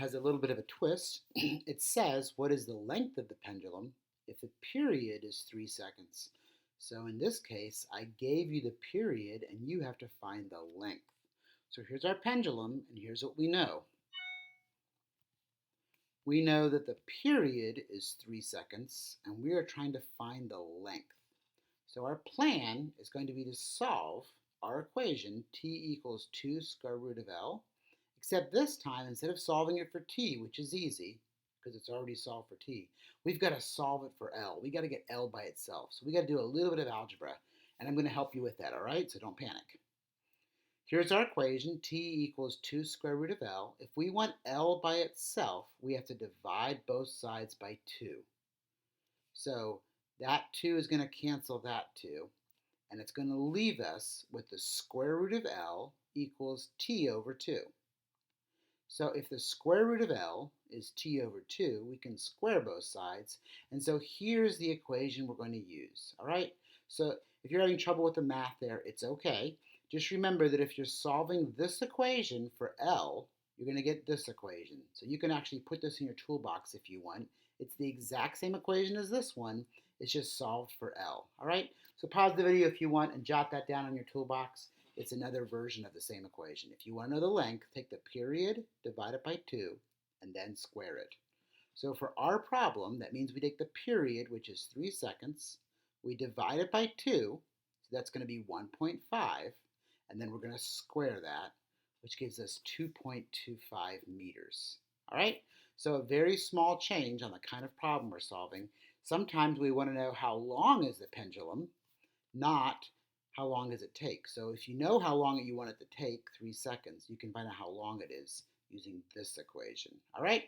has a little bit of a twist. It says, what is the length of the pendulum if the period is 3 seconds? So in this case, I gave you the period and you have to find the length. So here's our pendulum and here's what we know. We know that the period is 3 seconds and we are trying to find the length. So our plan is going to be to solve our equation t equals 2 square root of L, except this time instead of solving it for t, which is easy because it's already solved for t, we've got to solve it for L. We got to get L by itself. So we got to do a little bit of algebra and I'm going to help you with that, all right? So don't panic. Here's our equation, t equals 2 square root of L. If we want L by itself, we have to divide both sides by 2. So that 2 is going to cancel that 2, and it's going to leave us with the square root of L equals t over 2. So if the square root of L is t over 2, we can square both sides, and so here's the equation we're going to use, all right? So if you're having trouble with the math there, it's okay. Just remember that if you're solving this equation for L, you're going to get this equation. So you can actually put this in your toolbox if you want. It's the exact same equation as this one. It's just solved for L. All right? So pause the video if you want and jot that down on your toolbox. It's another version of the same equation. If you want to know the length, take the period, divide it by 2, and then square it. So for our problem, that means we take the period, which is 3 seconds, we divide it by 2, so that's going to be 1.5, and then we're going to square that, which gives us 2.25 meters. All right? So a very small change on the kind of problem we're solving. Sometimes we want to know how long is the pendulum, not how long does it take. So if you know how long you want it to take, 3 seconds, you can find out how long it is using this equation. All right?